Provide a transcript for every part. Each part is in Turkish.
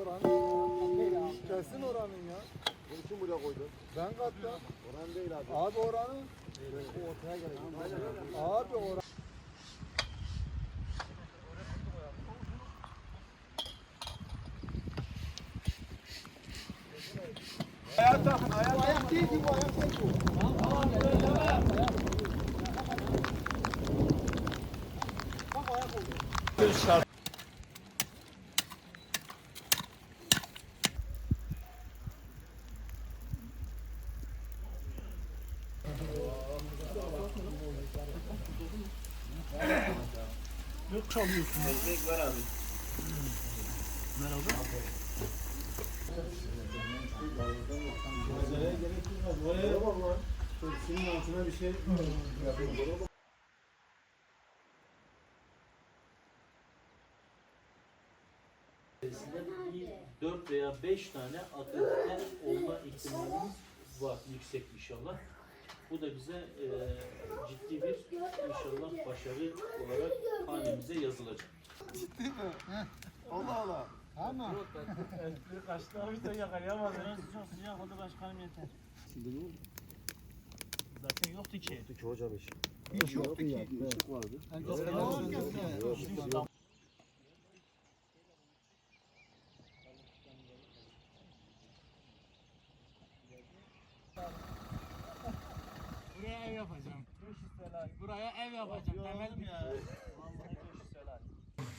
oranın. Kesin oranın ya. Bunu kim buraya koydu? Ben kattım. Oran değil abi. Abi oranın. O ortaya gelecek. Abi oran. Ayak değil ki bu, ayak değil bu. Yok çalıyorsun. Ekmek var abi. Merhaba. Manzaraya gerek yok. Buraya bak lan. Senin altına bir şey yapayım. 4 veya 5 tane akredite olma ihtimalimiz var yüksek inşallah. Bu da bize ciddi bir inşallah başarı olarak hanemize yazılacak. Ciddi mi? Allah Allah. Ama. Kaçtı abi de yakalayamadı. Çok sıcak oldu başkanım yeter. Şimdi ne oldu? Zaten yoktu ki. Yoktu ki hocam iş. Hiç yoktu ki. Işık vardı. Buraya ev yapacağım. 500 TL. Buraya ev yapacağım. Temel mi ya? Vallahi 500 TL.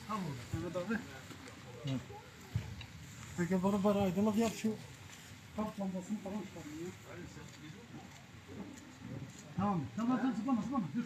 Tamam. Evet abi. Peki bana aydınlık yap şu. Kap lambasını falan çıkarın ya. Tamam. Tamam zıplama. Dur.